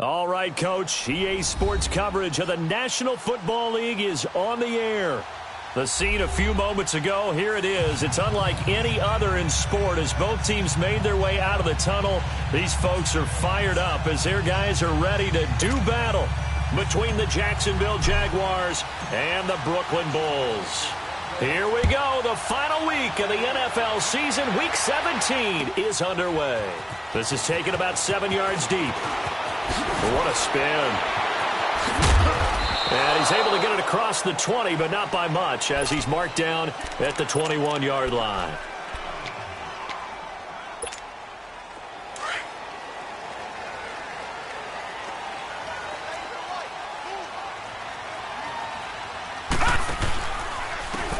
All right, Coach. EA Sports coverage of the National Football League is on the air. The scene a few moments ago, here it is. It's unlike any other in sport as both teams made their way out of the tunnel. These folks are fired up as their guys are ready to do battle between the Jacksonville Jaguars and the Brooklyn Bulls. Here we go. The final week of the NFL season. Week 17 is underway. This is taken about 7 yards deep. What a spin. And he's able to get it across the 20, but not by much, as he's marked down at the 21-yard line.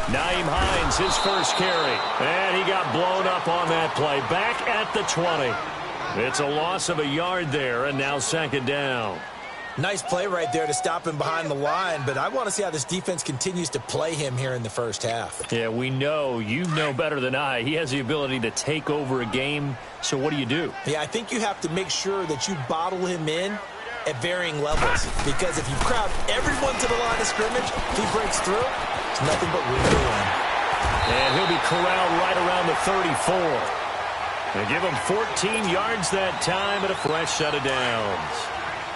Nyheim Hines, his first carry. And he got blown up on that play. Back at the 20. It's a loss of a yard there, and now second down. Nice play right there to stop him behind the line, but I want to see how this defense continues to play him here in the first half. Yeah, we know. You know better than I. He has the ability to take over a game, so what do you do? Yeah, I think you have to make sure that you bottle him in at varying levels, because if you crowd everyone to the line of scrimmage, if he breaks through, it's nothing but room to run. And he'll be corralled right around the 34. And give him 14 yards that time and a fresh set of downs.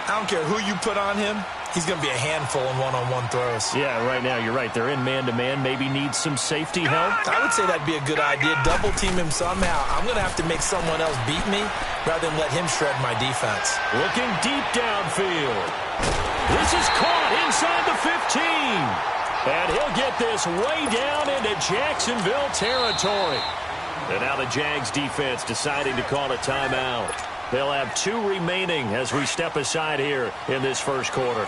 I don't care who you put on him. He's going to be a handful in one-on-one throws. Yeah, right now, you're right. They're in man-to-man. Maybe need some safety help. I would say that'd be a good idea. Double-team him somehow. I'm going to have to make someone else beat me rather than let him shred my defense. Looking deep downfield. This is caught inside the 15. And he'll get this way down into Jacksonville territory. And now the Jags defense deciding to call a timeout. They'll have 2 remaining as we step aside here in this first quarter.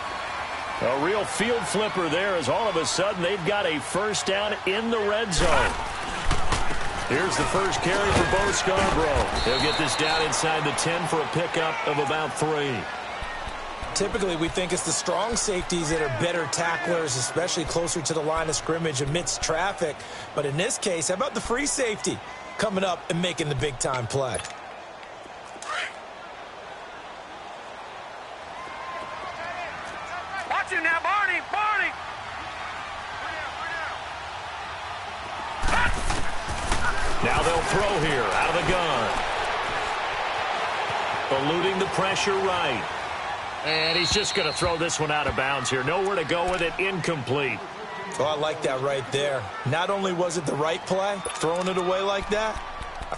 A real field flipper there as all of a sudden they've got a first down in the red zone. Here's the first carry for Bo Scarborough. He'll get this down inside the 10 for a pickup of about 3. Typically, we think it's the strong safeties that are better tacklers, especially closer to the line of scrimmage amidst traffic. But in this case, how about the free safety coming up and making the big-time play? Watch him now, Barney! Barney! Now they'll throw here out of the gun. Eluding the pressure right. And he's just going to throw this one out of bounds here. Nowhere to go with it. Incomplete. Oh, I like that right there. Not only was it the right play, throwing it away like that,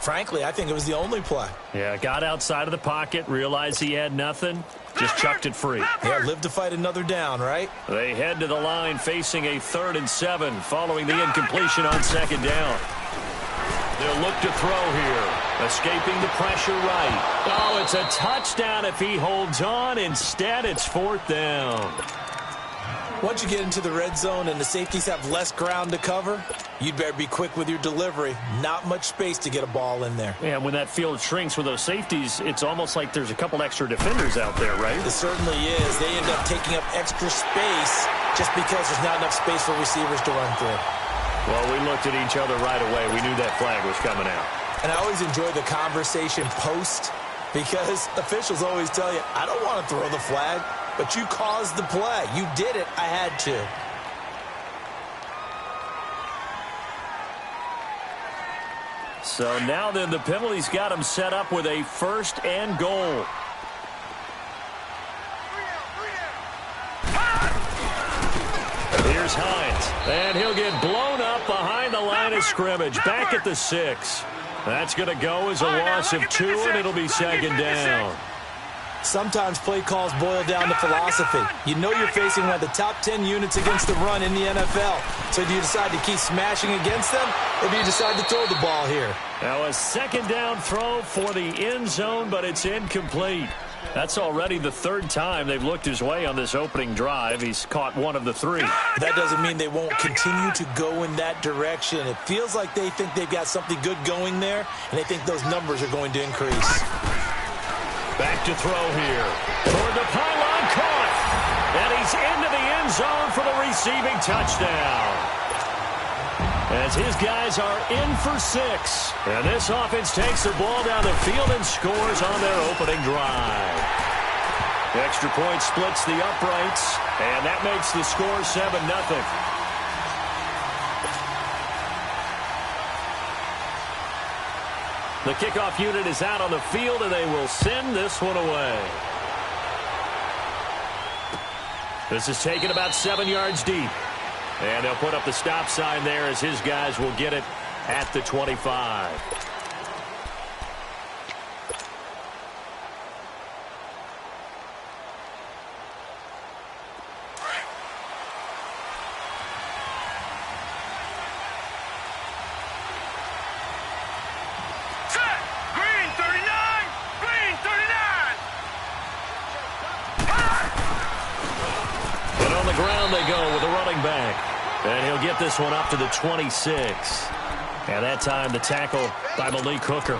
frankly, I think it was the only play. Yeah, got outside of the pocket, realized he had nothing, just chucked it free. Yeah, live to fight another down, right? They head to the line facing a 3rd and 7 following the incompletion on second down. They'll look to throw here. Escaping the pressure right. Oh, it's a touchdown if he holds on. Instead, it's 4th down. Once you get into the red zone and the safeties have less ground to cover, you'd better be quick with your delivery. Not much space to get a ball in there. Yeah, when that field shrinks with those safeties, it's almost like there's a couple extra defenders out there, right? It certainly is. They end up taking up extra space just because there's not enough space for receivers to run through. Well, we looked at each other right away. We knew that flag was coming out. And I always enjoy the conversation post because officials always tell you, I don't want to throw the flag, but you caused the play. You did it. I had to. So now then the penalty's got him set up with a 1st and goal. Here's Hines, and he'll get blown up behind the line of scrimmage, back at the 6. That's going to go as a loss of 2, and it'll be second down. Sometimes play calls boil down to philosophy. You know you're facing one of the top 10 units against the run in the NFL. So do you decide to keep smashing against them, or do you decide to throw the ball here? Now a second down throw for the end zone, but it's incomplete. That's already the 3rd time they've looked his way on this opening drive. He's caught 1 of the 3. That doesn't mean they won't continue to go in that direction. It feels like they think they've got something good going there, and they think those numbers are going to increase. Back to throw here. Toward the pylon, caught. And he's into the end zone for the receiving touchdown. As his guys are in for 6. And this offense takes the ball down the field and scores on their opening drive. Extra point splits the uprights, and that makes the score 7-0. The kickoff unit is out on the field, and they will send this one away. This is taken about 7 yards deep. And they'll put up the stop sign there as his guys will get it at the 25. And he'll get this one up to the 26. And that time the tackle by Malik Hooker.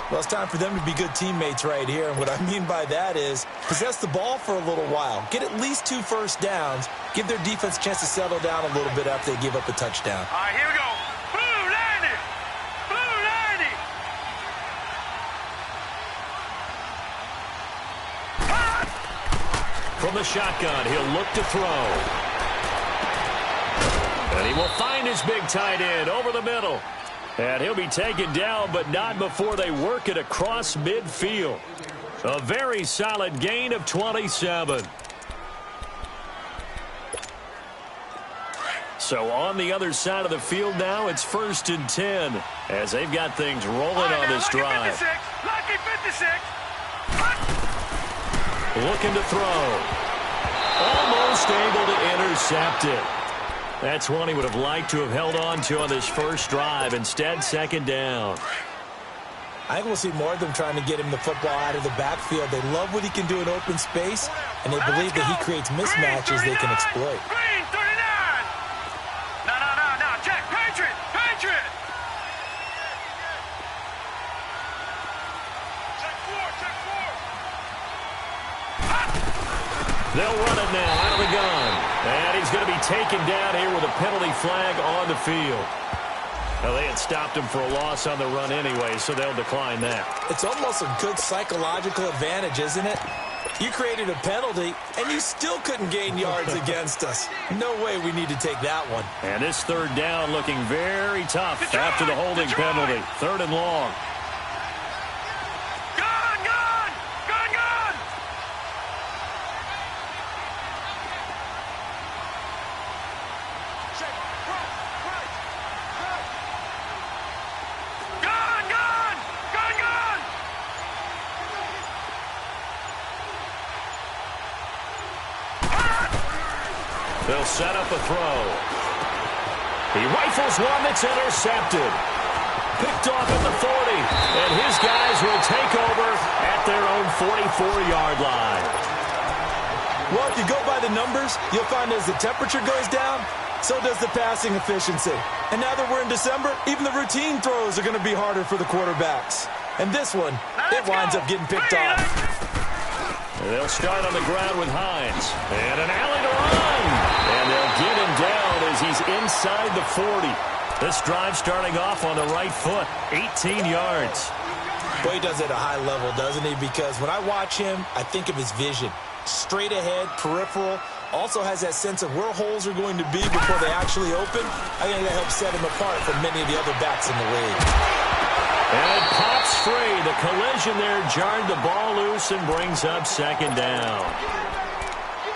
Well, it's time for them to be good teammates right here. And what I mean by that is possess the ball for a little while. Get at least 2 first downs. Give their defense a chance to settle down a little bit after they give up a touchdown. All right, here we go. Blue 90. Blue 90. From the shotgun, he'll look to throw. And he will find his big tight end over the middle. And he'll be taken down, but not before they work it across midfield. A very solid gain of 27. So on the other side of the field now, it's 1st and 10 as they've got things rolling on this drive. Lucky 56. Looking to throw. Almost able to intercept it. That's one he would have liked to have held on to on this first drive. Instead, 2nd down. I think we'll see more of them trying to get him the football out of the backfield. They love what he can do in open space, and they believe that he creates mismatches they can exploit. Green 39. No. Check. Patriot. Check 4. They'll run it now out of the gun. And he's going to be taken down here with a penalty flag on the field. Well, they had stopped him for a loss on the run anyway, so they'll decline that. It's almost a good psychological advantage, isn't it? You created a penalty, and you still couldn't gain yards against us. No way we need to take that one. And this 3rd down looking very tough after the holding penalty. 3rd and long. They'll set up a throw. He rifles one that's intercepted. Picked off at the 40. And his guys will take over at their own 44-yard line. Well, if you go by the numbers, you'll find as the temperature goes down, so does the passing efficiency. And now that we're in December, even the routine throws are going to be harder for the quarterbacks. And this one, it winds up getting picked off. They'll start on the ground with Hines. And an alley to run. And they'll get him down as he's inside the 40. This drive starting off on the right foot. 18 yards. Boy, he does it at a high level, doesn't he? Because when I watch him, I think of his vision. Straight ahead, peripheral. Also has that sense of where holes are going to be before they actually open. I think that helps set him apart from many of the other backs in the league. And it pops free. The collision there jarred the ball loose and brings up 2nd down.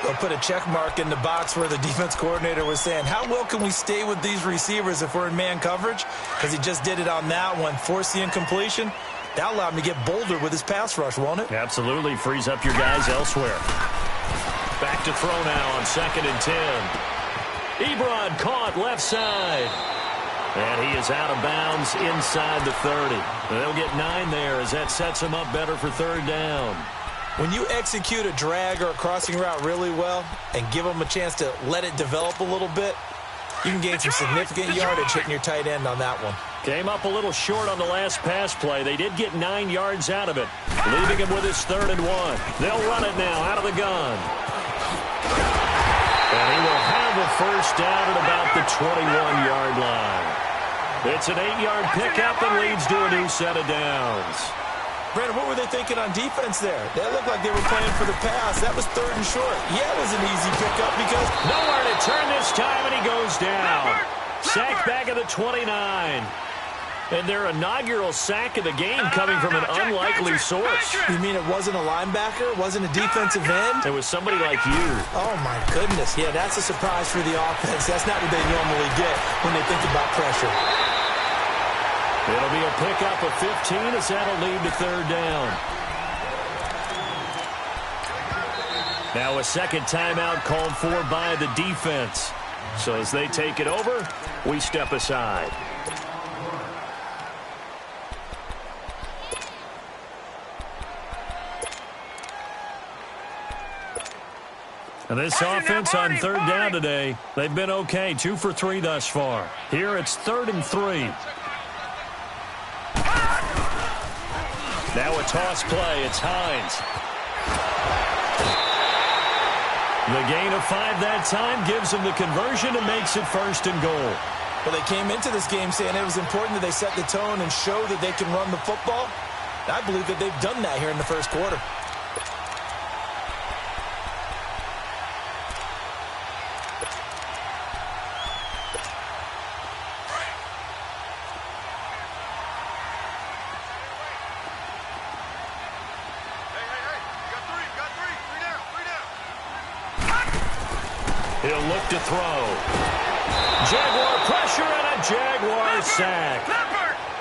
They'll put a check mark in the box where the defense coordinator was saying, how well can we stay with these receivers if we're in man coverage? Because he just did it on that one, forced the incompletion. That'll allow him to get bolder with his pass rush, won't it? Absolutely. Frees up your guys elsewhere. Back to throw now on 2nd and 10. Ebron caught left side. And he is out of bounds inside the 30. They'll get 9 there as that sets him up better for 3rd down. When you execute a drag or a crossing route really well and give them a chance to let it develop a little bit, you can gain some significant yardage hitting your tight end on that one. Came up a little short on the last pass play. They did get 9 yards out of it, leaving him with his 3rd and 1. They'll run it now out of the gun. And he will have a first down at about the 21-yard line. It's an 8-yard pickup and leads to a new set of downs. Brandon, what were they thinking on defense there? That looked like they were playing for the pass. That was 3rd and short. Yeah, it was an easy pickup because nowhere to turn this time, and he goes down. Sacked back at the 29. And their inaugural sack of the game coming from an unlikely source. You mean it wasn't a linebacker? It wasn't a defensive end? It was somebody like you. Oh, my goodness. Yeah, that's a surprise for the offense. That's not what they normally get when they think about pressure. It'll be a pickup of 15 as that'll lead to 3rd down. Now a second timeout called for by the defense. So as they take it over, we step aside. And this offense on 3rd down today, they've been okay. 2 for 3 thus far. Here it's 3rd and 3. Now a toss play. It's Hines. The gain of 5 that time gives them the conversion and makes it 1st and goal. Well, they came into this game saying it was important that they set the tone and show that they can run the football. I believe that they've done that here in the 1st quarter. He'll look to throw. Jaguar pressure and a Jaguar sack.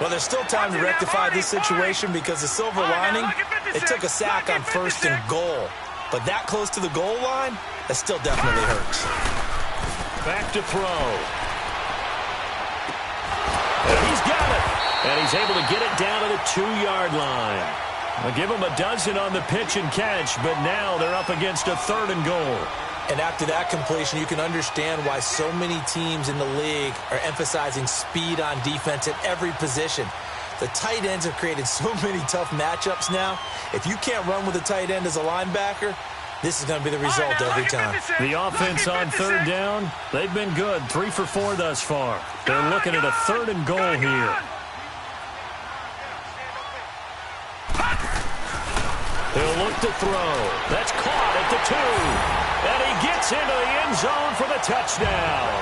Well, there's still time to rectify this situation because the silver lining, it took a sack on 1st and goal. But that close to the goal line, that still definitely hurts. Back to throw. And he's got it. And he's able to get it down to the 2-yard line. I'll give him a dozen on the pitch and catch, but now they're up against a 3rd and goal. And after that completion, you can understand why so many teams in the league are emphasizing speed on defense at every position. The tight ends have created so many tough matchups now. If you can't run with a tight end as a linebacker, this is going to be the result every time. The offense on 3rd down, they've been good. 3 for 4 thus far. They're looking at a 3rd and goal here. He'll look to throw. That's caught at the 2. And he gets into the end zone for the touchdown.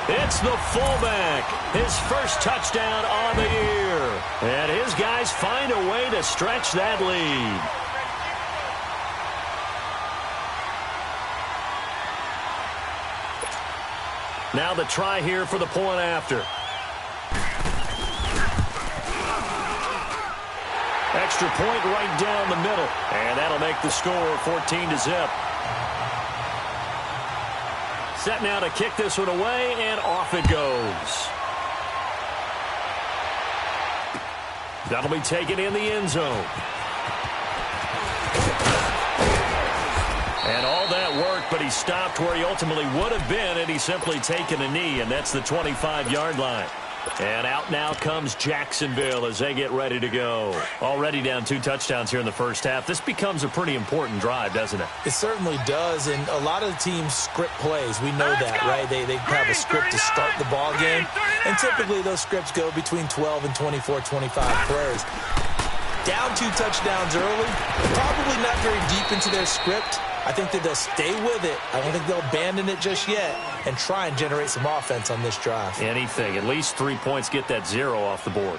It's the fullback. His 1st touchdown on the year. And his guys find a way to stretch that lead. Now the try here for the point after. Extra point right down the middle. And that'll make the score 14-0. Set now to kick this one away, and off it goes. That'll be taken in the end zone. And all that work, but he stopped where he ultimately would have been had he simply taken a knee, and that's the 25-yard line. And out now comes Jacksonville as they get ready to go. Already down 2 touchdowns here in the 1st half. This becomes a pretty important drive, doesn't it? It certainly does, and a lot of the teams script plays. We know that, right? They have a script to start the ball game, and typically those scripts go between 12 and 24, 25 plays. Down 2 touchdowns early, probably not very deep into their script. I think that they'll stay with it. I don't think they'll abandon it just yet and try and generate some offense on this drive. Anything. At least 3 points, get that 0 off the board.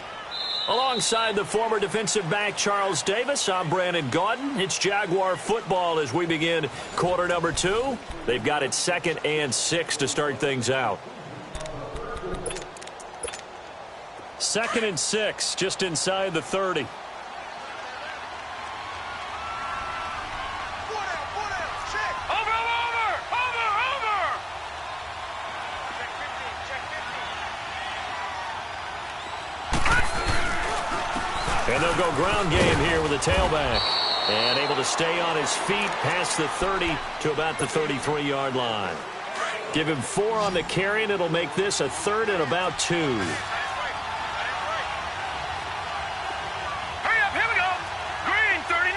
Alongside the former defensive back Charles Davis, I'm Brandon Gaudin. It's Jaguar football as we begin quarter number 2. They've got it 2nd and 6 to start things out. 2nd and 6, just inside the 30. And they'll go ground game here with a tailback. And able to stay on his feet past the 30 to about the 33-yard line. Give him 4 on the carry, and it'll make this a 3rd and about 2. Hurry up, here we go. Green 39.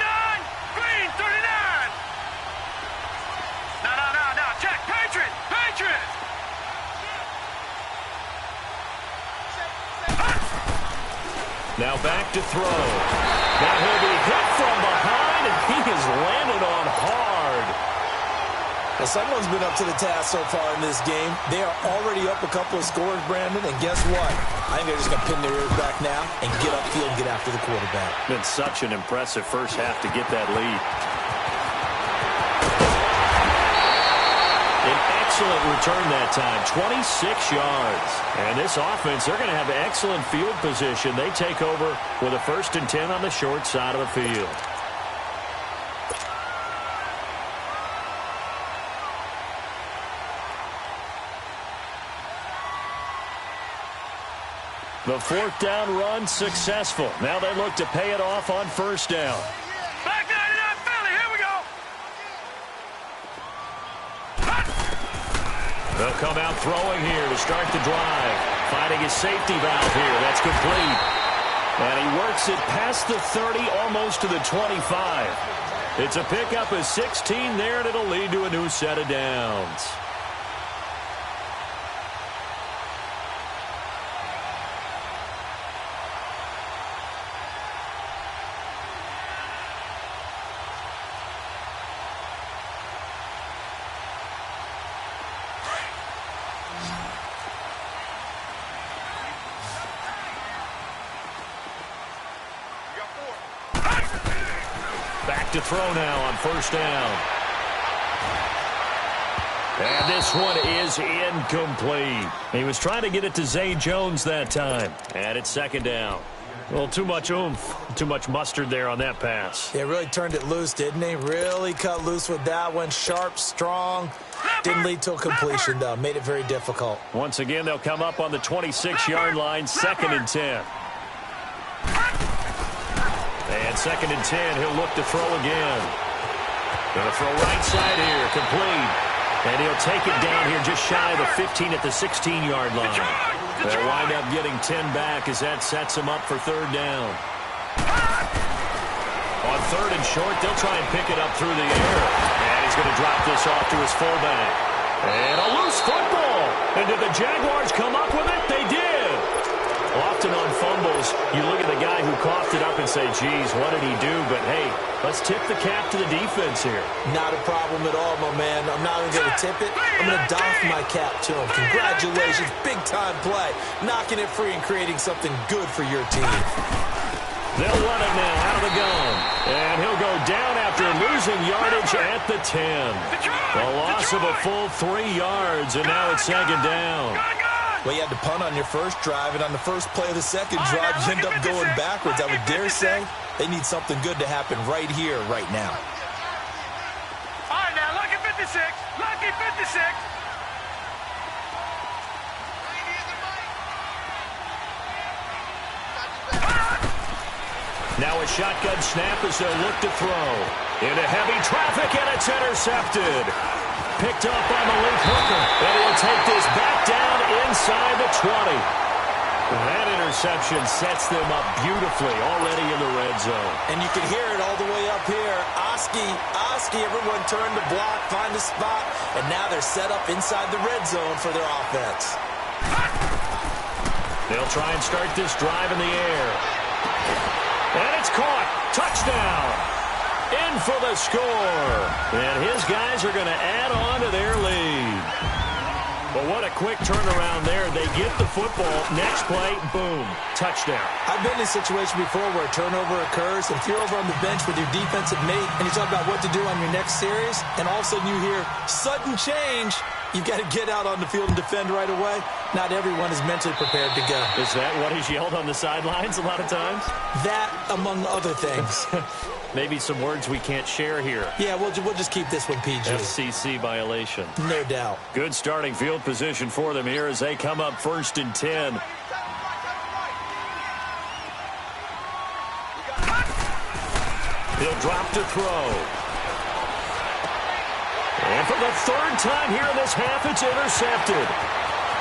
Green 39. No. Check. Patriot. Now back to throw. Now he'll be hit from behind, and he is landed on hard. Well, someone's been up to the task so far in this game. They are already up a couple of scores, Brandon, and guess what? I think they're just going to pin their ears back now and get upfield and get after the quarterback. Been such an impressive first half to get that lead. An excellent return that time, 26 yards. And this offense, they're going to have excellent field position. They take over with a 1st and 10 on the short side of the field. The 4th down run successful. Now they look to pay it off on 1st down. Back 99 Philly, here we go. They'll come out throwing here to start the drive. Finding his safety valve here. That's complete. And he works it past the 30, almost to the 25. It's a pickup of 16 there, and it'll lead to a new set of downs. Back to throw now on 1st down. And this one is incomplete. He was trying to get it to Zay Jones that time. And it's 2nd down. Well, too much oomph, too much mustard there on that pass. They really turned it loose, didn't they? Really cut loose with that one. Sharp, strong. Didn't lead to a completion, though. Made it very difficult. Once again, they'll come up on the 26-yard line, 2nd and 10. And 2nd and 10, he'll look to throw again. Gonna throw right side here, complete. And he'll take it down here just shy of the 15 at the 16-yard line. They'll wind up getting 10 back as that sets him up for 3rd down. On 3rd and short, they'll try and pick it up through the air. And he's going to drop this off to his fullback. And a loose football. And did the Jaguars come up with it? They did. Often on fumbles, you look at the guy who coughed it up and say, geez, what did he do? But, hey, let's tip the cap to the defense here. Not a problem at all, my man. I'm not even going to tip it. I'm going to doff my cap to him. Congratulations. Big-time play. Knocking it free and creating something good for your team. They'll run it now out of the gun. And he'll go down after losing yardage at the 10. A loss of a full 3 yards, and now it's 2nd down. Well, you had to punt on your first drive, and on the first play of the second drive, you end up going backwards. I would dare say they need something good to happen right here, right now. All right, now, lucky 56. Lucky 56. Now a shotgun snap as they'll look to throw. Into heavy traffic, and it's intercepted. Picked up on the late hooker, and he'll take this back down inside the 20. That interception sets them up beautifully already in the red zone. And you can hear it all the way up here. Oski, everyone turned to block, find a spot, and now they're set up inside the red zone for their offense. They'll try and start this drive in the air. And it's caught. Touchdown. In for the score. And his guys are going to add on to their lead. But what a quick turnaround there. They get the football. Next play, boom, touchdown. I've been in a situation before where a turnover occurs. If you're over on the bench with your defensive mate and you talk about what to do on your next series, and all of a sudden you hear sudden change, you've got to get out on the field and defend right away. Not everyone is mentally prepared to go. Is that what he's yelled on the sidelines a lot of times? That, among other things. Maybe some words we can't share here. Yeah, we'll just keep this one PG. FCC violation. No doubt. Good starting field position for them here as they come up 1st and 10. He'll drop to throw. And for the 3rd time here in this half, it's intercepted.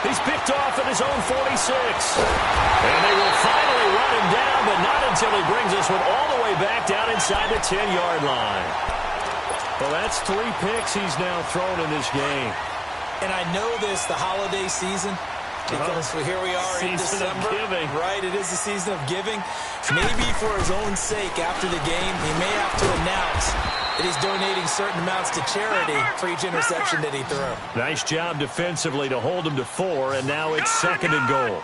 He's picked off at his own 46. And they will finally run him down, but not until he brings this one all the way back down inside the 10-yard line. Well, that's 3 picks he's now thrown in this game. And I know this, the holiday season, Because here we are in December. Right, it is the season of giving. Maybe for his own sake, after the game, he may have to announce that he's donating certain amounts to charity for each interception that he threw. Nice job defensively to hold him to 4, and now it's 2nd and goal.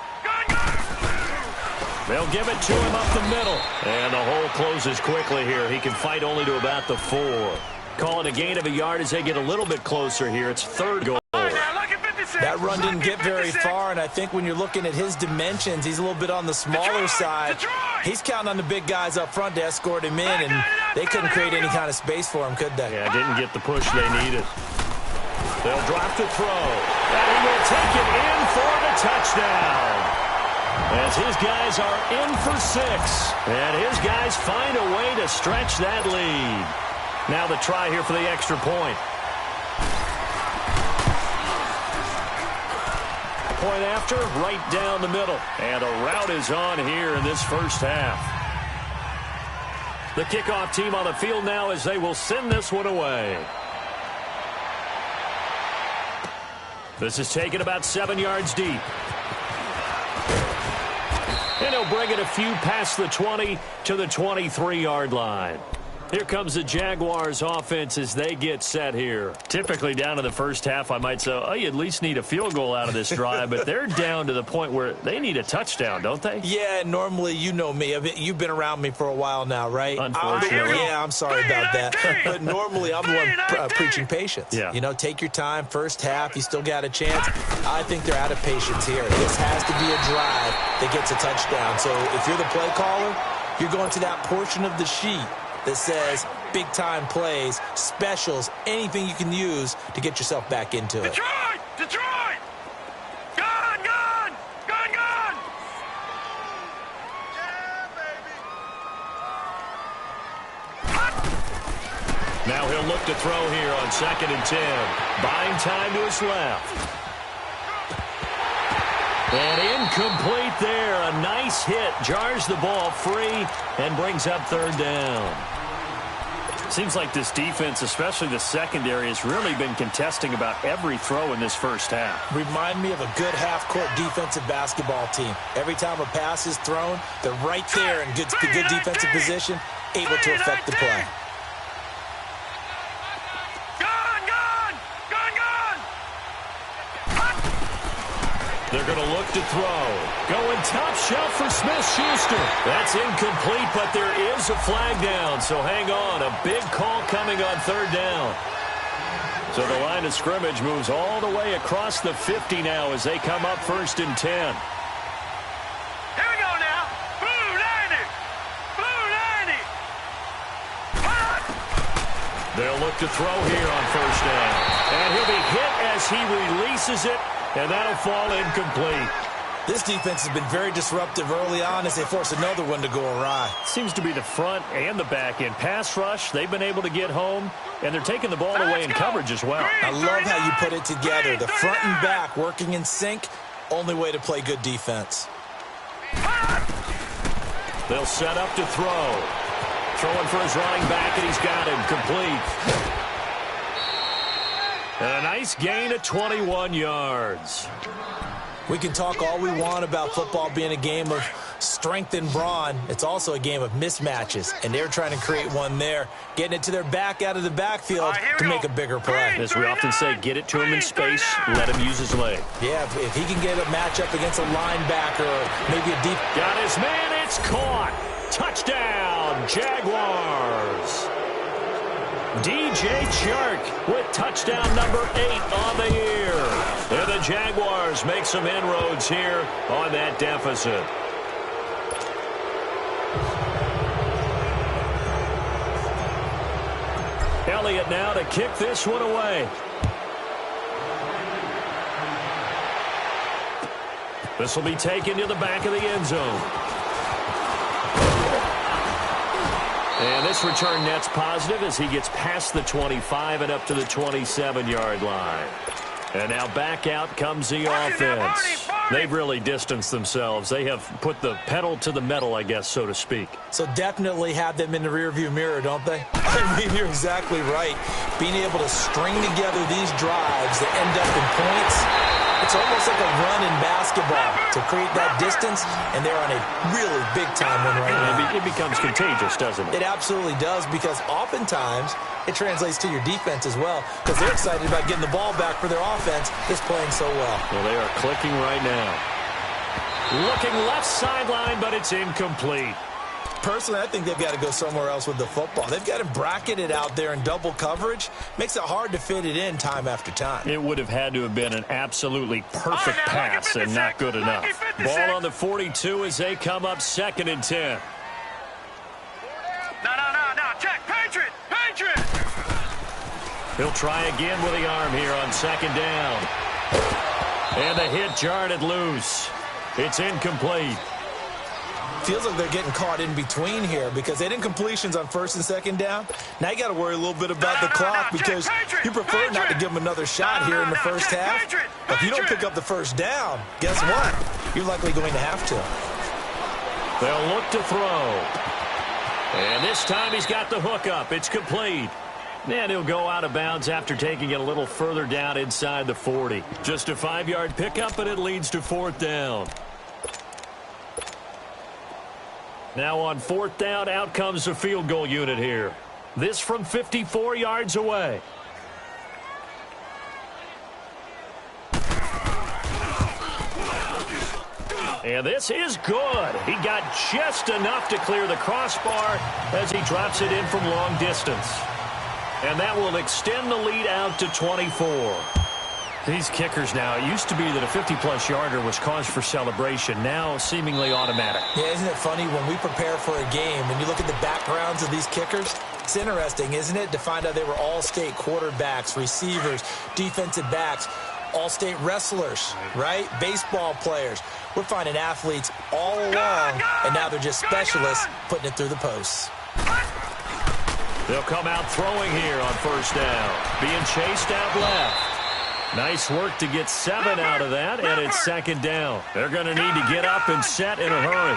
They'll give it to him up the middle. And the hole closes quickly here. He can fight only to about the 4. Call it a gain of a yard as they get a little bit closer here. It's 3rd goal. That run didn't get very far, and I think when you're looking at his dimensions, he's a little bit on the smaller side. He's counting on the big guys up front to escort him in, and they couldn't create any kind of space for him, could they? Yeah, didn't get the push they needed. They'll drop the throw, and he will take it in for the touchdown. As his guys are in for 6, and his guys find a way to stretch that lead. Now the try here for the extra point. Point after, right down the middle. And a route is on here in this first half. The kickoff team on the field now as they will send this one away. This is taken about 7 yards deep. And he'll bring it a few past the 20 to the 23-yard line. Here comes the Jaguars offense as they get set here. Typically down to the first half, I might say, oh, you at least need a field goal out of this drive, but they're down to the point where they need a touchdown, don't they? Yeah, normally, you know me. You've been around me for a while now, right? Unfortunately. Yeah, I'm sorry about that. But normally, I'm the one preaching patience. Yeah. You know, take your time. First half, you still got a chance. I think they're out of patience here. This has to be a drive that gets a touchdown. So if you're the play caller, you're going to that portion of the sheet that says big-time plays, specials, anything you can use to get yourself back into it. Detroit! Detroit! Gone! Gone! Gone! Gone! Yeah, baby! Now he'll look to throw here on 2nd and 10. Buying time to his left. And incomplete there. A nice hit. Jars the ball free and brings up 3rd down. Seems like this defense, especially the secondary, has really been contesting about every throw in this first half. Remind me of a good half-court defensive basketball team. Every time a pass is thrown, they're right there in good defensive position, able to affect the play. They're going to look to throw. Going top shelf for Smith-Schuster. That's incomplete, but there is a flag down. So hang on. A big call coming on 3rd down. So the line of scrimmage moves all the way across the 50 now as they come up 1st and 10. Here we go now. Blue 90. Blue 90. They'll look to throw here on 1st down. And he'll be hit as he releases it. And that'll fall incomplete. This defense has been very disruptive early on as they force another one to go awry. Seems to be the front and the back end. Pass rush, they've been able to get home, and they're taking the ball away in coverage as well. I love how you put it together. The front and back working in sync, only way to play good defense. They'll set up to throw. Throwing for his running back, and he's got him complete. And a nice gain of 21 yards. We can talk all we want about football being a game of strength and brawn. It's also a game of mismatches, and they're trying to create one there, getting it to their back out of the backfield to make a bigger play. As we often say, get it to him in space, let him use his leg. Yeah, if he can get a matchup against a linebacker or maybe a deep... Got his man, it's caught. Touchdown, Jaguars. DJ Chark with touchdown number 8 on the year. And the Jaguars make some inroads here on that deficit. Elliott now to kick this one away. This will be taken to the back of the end zone. And this return net's positive as he gets past the 25 and up to the 27-yard line. And now back out comes the offense. They've really distanced themselves. They have put the pedal to the metal, I guess, so to speak. So definitely have them in the rearview mirror, don't they? I mean, you're exactly right. Being able to string together these drives that end up in points, It's almost like a run in basketball to create that distance, and they're on a really big-time one right now. It becomes contagious, doesn't it? It absolutely does, because oftentimes it translates to your defense as well, because they're excited about getting the ball back for their offense that's playing so well. Well, they are clicking right now. Looking left sideline, but it's incomplete. Personally, I think they've got to go somewhere else with the football. They've got to bracket it out there in double coverage. Makes it hard to fit it in time after time. It would have had to have been an absolutely perfect pass and not good enough. Ball on the 42 as they come up 2nd and 10. No. Check. Patriot. He'll try again with the arm here on 2nd down. And the hit jarred it loose. It's incomplete. Feels like they're getting caught in between here because they didn't completions on 1st and 2nd down. Now you got to worry a little bit about the clock because you prefer not to give them another shot here in the first half. But if you don't pick up the 1st down, guess what? You're likely going to have to. They'll look to throw. And this time he's got the hook up. It's complete. And he'll go out of bounds after taking it a little further down inside the 40. Just a 5-yard pickup, and it leads to 4th down. Now on 4th down, out comes the field goal unit here. This from 54 yards away. And this is good. He got just enough to clear the crossbar as he drops it in from long distance. And that will extend the lead out to 24. These kickers now, it used to be that a 50-plus yarder was cause for celebration. Now seemingly automatic. Yeah, isn't it funny when we prepare for a game, when you look at the backgrounds of these kickers, it's interesting, isn't it, to find out they were all-state quarterbacks, receivers, defensive backs, all-state wrestlers, right? Baseball players. We're finding athletes all along, and now they're just specialists putting it through the posts. They'll come out throwing here on 1st down. Being chased out left. Nice work to get 7 out of that, and it's 2nd down. They're going to need to get up and set in a hurry.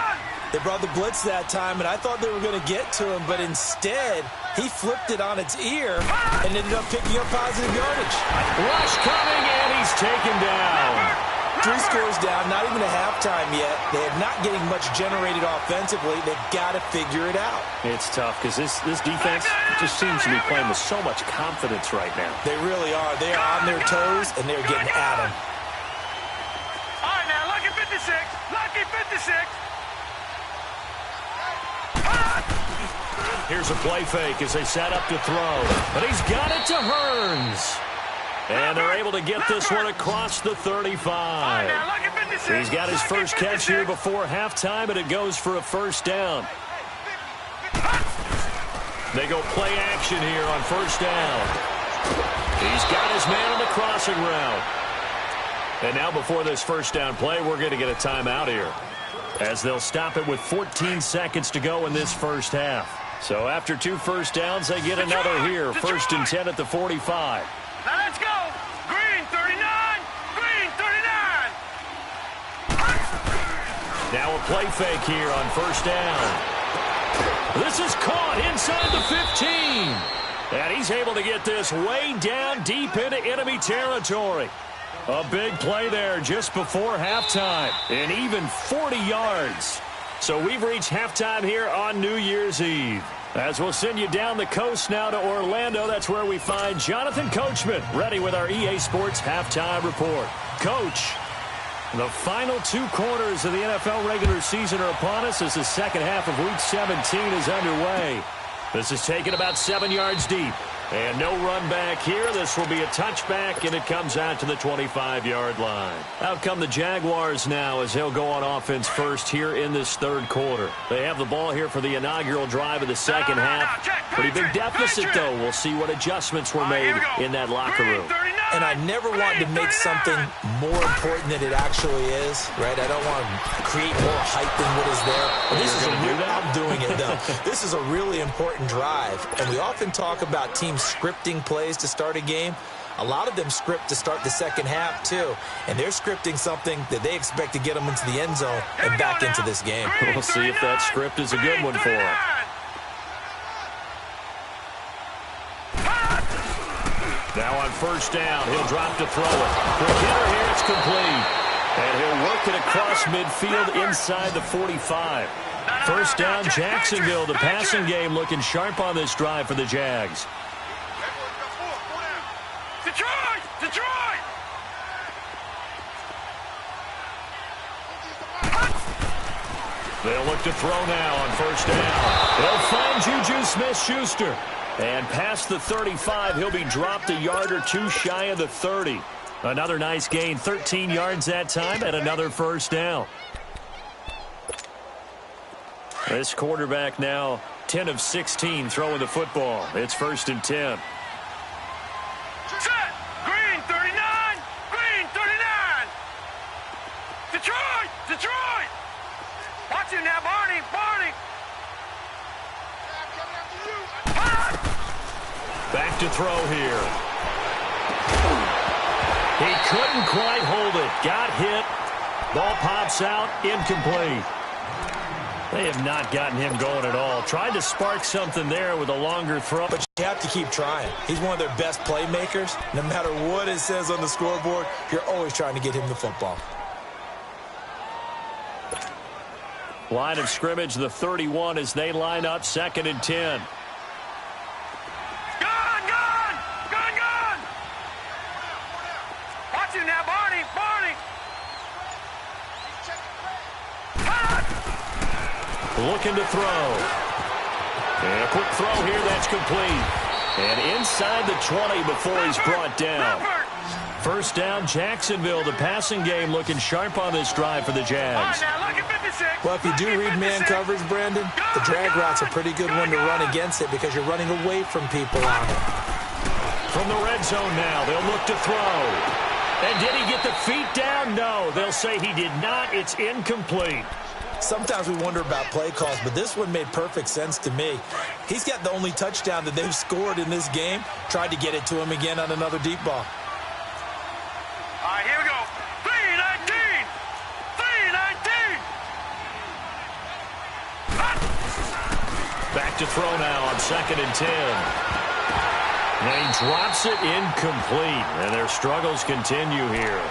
They brought the blitz that time, and I thought they were going to get to him, but instead, he flipped it on its ear and ended up picking up positive yardage. Rush coming, and he's taken down. 3 scores down, not even a halftime yet. They are not getting much generated offensively. They've got to figure it out. It's tough because this defense just seems to be playing with so much confidence right now. They really are. They are on their toes, and they're getting at them. All right, now, lucky 56. Lucky 56. Here's a play fake as they set up to throw. But he's got it to Hearns. And they're able to get this one across the 35. He's got his first catch here before halftime, and it goes for a 1st down. They go play action here on 1st down. He's got his man on the crossing route. And now before this 1st down play, we're going to get a timeout here, as they'll stop it with 14 seconds to go in this 1st half. So after 2 1st downs, they get another here. 1st and 10 at the 45. Now let's go. Green 39. Green 39. Now a play fake here on 1st down. This is caught inside the 15. And he's able to get this way down deep into enemy territory. A big play there just before halftime. And even 40 yards. So we've reached halftime here on New Year's Eve. As we'll send you down the coast now to Orlando, that's where we find Jonathan Coachman, ready with our EA Sports Halftime Report. Coach, the final 2 quarters of the NFL regular season are upon us as the 2nd half of Week 17 is underway. This is taken about 7 yards deep. And no run back here. This will be a touchback, and it comes out to the 25-yard line. Out come the Jaguars now as they'll go on offense first here in this 3rd quarter. They have the ball here for the inaugural drive of the 2nd half. Pretty big deficit, though. We'll see what adjustments were made in that locker room. And I never want to make something more important than it actually is, right? I don't want to create more hype than what is there. But this is I'm doing it, though. This is a really important drive. And we often talk about teams scripting plays to start a game. A lot of them script to start the 2nd half, too. And they're scripting something that they expect to get them into the end zone and back into this game. We'll see if that script is a good one for them. Now on first down, he'll drop to throw it. Quick hitter here, it's complete. And he'll work it across midfield inside the 45. First down, Jacksonville. The passing game looking sharp on this drive for the Jags. Detroit! Detroit! They'll look to throw now on first down. They'll find Juju Smith-Schuster. And past the 35, he'll be dropped a yard or two shy of the 30. Another nice gain, 13 yards that time, and another first down. This quarterback now 10 of 16 throwing the football. It's 1st and 10. Set! Green 39! Green 39! Detroit! Detroit! Watch him now, Barney! Barney! Back to throw here. He couldn't quite hold it. Got hit. Ball pops out. Incomplete. They have not gotten him going at all. Tried to spark something there with a longer throw. But you have to keep trying. He's one of their best playmakers. No matter what it says on the scoreboard, you're always trying to get him the football. Line of scrimmage, the 31 as they line up 2nd and 10. Now, Barney! Barney! Looking to throw. And a quick throw here, that's complete. And inside the 20 before he's brought down. First down, Jacksonville. The passing game looking sharp on this drive for the Jags. Well, if you do read man coverage, Brandon, the drag route's a pretty good one to run against it because you're running away from people on it. From the red zone now, they'll look to throw. And did he get the feet down? No. They'll say he did not. It's incomplete. Sometimes we wonder about play calls, but this one made perfect sense to me. He's got the only touchdown that they've scored in this game. Tried to get it to him again on another deep ball. All right, here we go. 3-19. 3-19. Back to throw now on 2nd and 10. And he drops it incomplete, and their struggles continue here.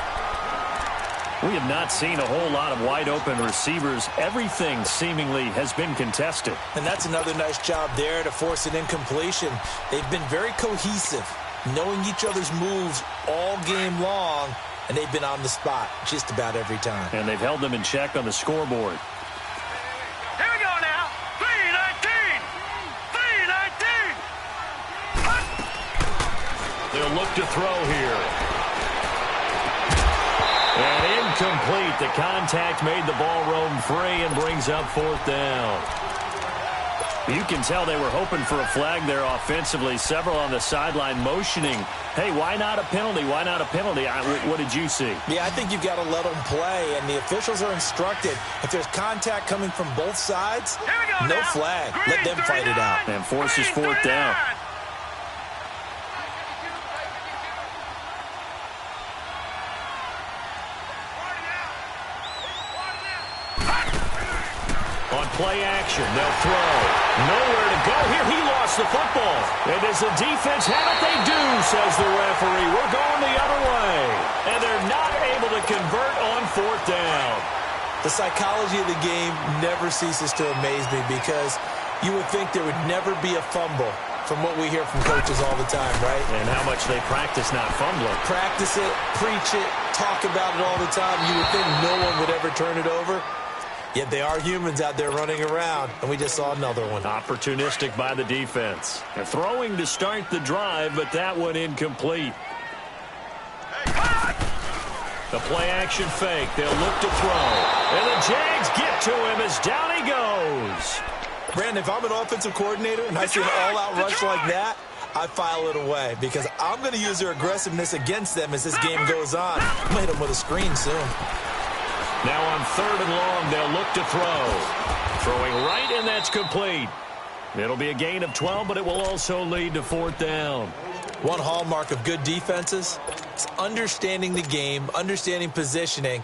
We have not seen a whole lot of wide-open receivers. Everything seemingly has been contested. And that's another nice job there to force an incompletion. They've been very cohesive, knowing each other's moves all game long, and they've been on the spot just about every time. And they've held them in check on the scoreboard. Here we go now. 3-19. 3-19. They'll look to throw here. And incomplete. The contact made the ball roam free and brings up 4th down. You can tell they were hoping for a flag there offensively. Several on the sideline motioning, hey, why not a penalty? Why not a penalty? What did you see? Yeah, I think you've got to let them play, and the officials are instructed. If there's contact coming from both sides, no flag. Let them fight it out. And forces 4th down. Play action. They'll throw. Nowhere to go here. He lost the football. And does the defense have it? They do, says the referee. We're going the other way. And they're not able to convert on 4th down. The psychology of the game never ceases to amaze me because you would think there would never be a fumble from what we hear from coaches all the time, right? And how much they practice not fumbling. Practice it, preach it, talk about it all the time. You would think no one would ever turn it over. Yet they are humans out there running around, and we just saw another one. Opportunistic by the defense. They're throwing to start the drive, but that one incomplete. The play-action fake. They'll look to throw. And the Jags get to him as down he goes. Brandon, if I'm an offensive coordinator and I see an all-out rush like that, I file it away because I'm going to use their aggressiveness against them as this game goes on. I'm going to hit them with a screen soon. Now on 3rd and long, they'll look to throw. Throwing right, and that's complete. It'll be a gain of 12, but it will also lead to 4th down. One hallmark of good defenses is understanding the game, understanding positioning,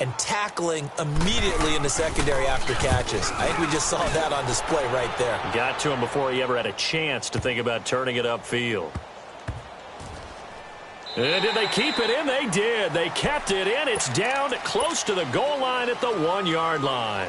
and tackling immediately in the secondary after catches. I think we just saw that on display right there. Got to him before he ever had a chance to think about turning it upfield. And did they keep it in? They did. They kept it in. It's down close to the goal line at the 1-yard line.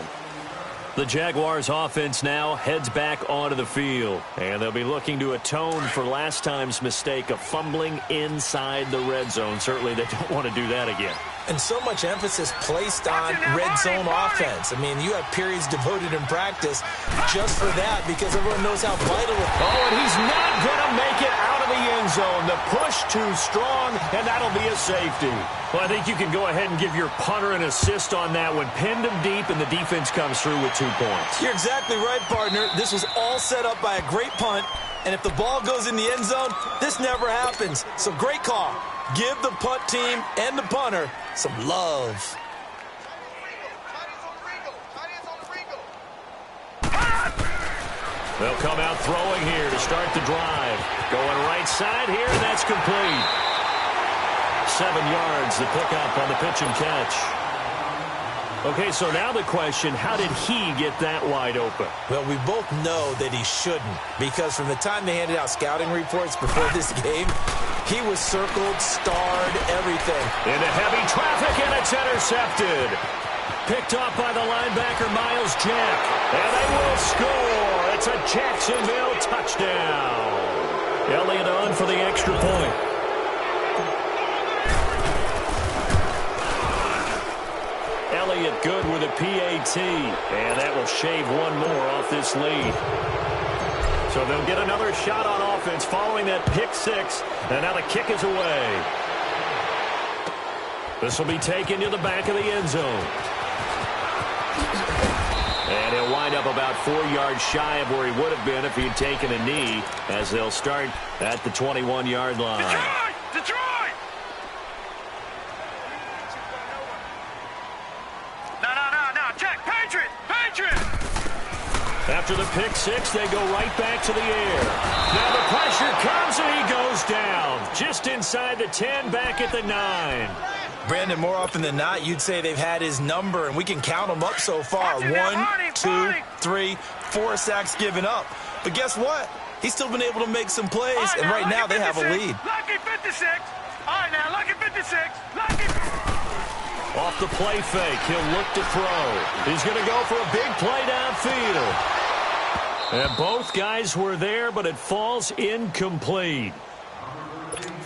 The Jaguars offense now heads back onto the field. And they'll be looking to atone for last time's mistake of fumbling inside the red zone. Certainly they don't want to do that again. And so much emphasis placed on red zone offense. I mean, you have periods devoted in practice just for that because everyone knows how vital it is. Oh, and he's not going to make it out of the end zone. The push too strong, and that'll be a safety. Well, I think you can go ahead and give your punter an assist on that one. Pinned him deep, and the defense comes through with 2 points. You're exactly right, partner. This was all set up by a great punt, and if the ball goes in the end zone, this never happens. So great call. Give the punt team and the punter some love. They'll come out throwing here to start the drive. Going right side here, and that's complete. 7 yards, the pickup on the pitch and catch. Okay, so now the question, how did he get that wide open? Well, we both know that he shouldn't, because from the time they handed out scouting reports before this game, he was circled, starred, everything. Into heavy traffic, and it's intercepted. Picked off by the linebacker, Miles Jack. And they will score. It's a Jacksonville touchdown. Elliott on for the extra point. Elliott good with a PAT. And that will shave one more off this lead. So they'll get another shot on offense following that pick 6. And now the kick is away. This will be taken to the back of the end zone. And he'll wind up about 4 yards shy of where he would have been if he had taken a knee, as they'll start at the 21-yard line. Detroit! Detroit! No. Check. Patriot! Patriot! After the pick 6, they go right back to the air. Now the pressure comes, and he goes down. Just inside the 10, back at the 9. Brandon, more often than not, you'd say they've had his number, and we can count them up so far. 1, 2, 3, 4 sacks given up. But guess what? He's still been able to make some plays, and right now they have a lead. Lucky 56. All right, now, lucky 56. Lucky. Off the play fake, he'll look to throw. He's going to go for a big play downfield. And both guys were there, but it falls incomplete.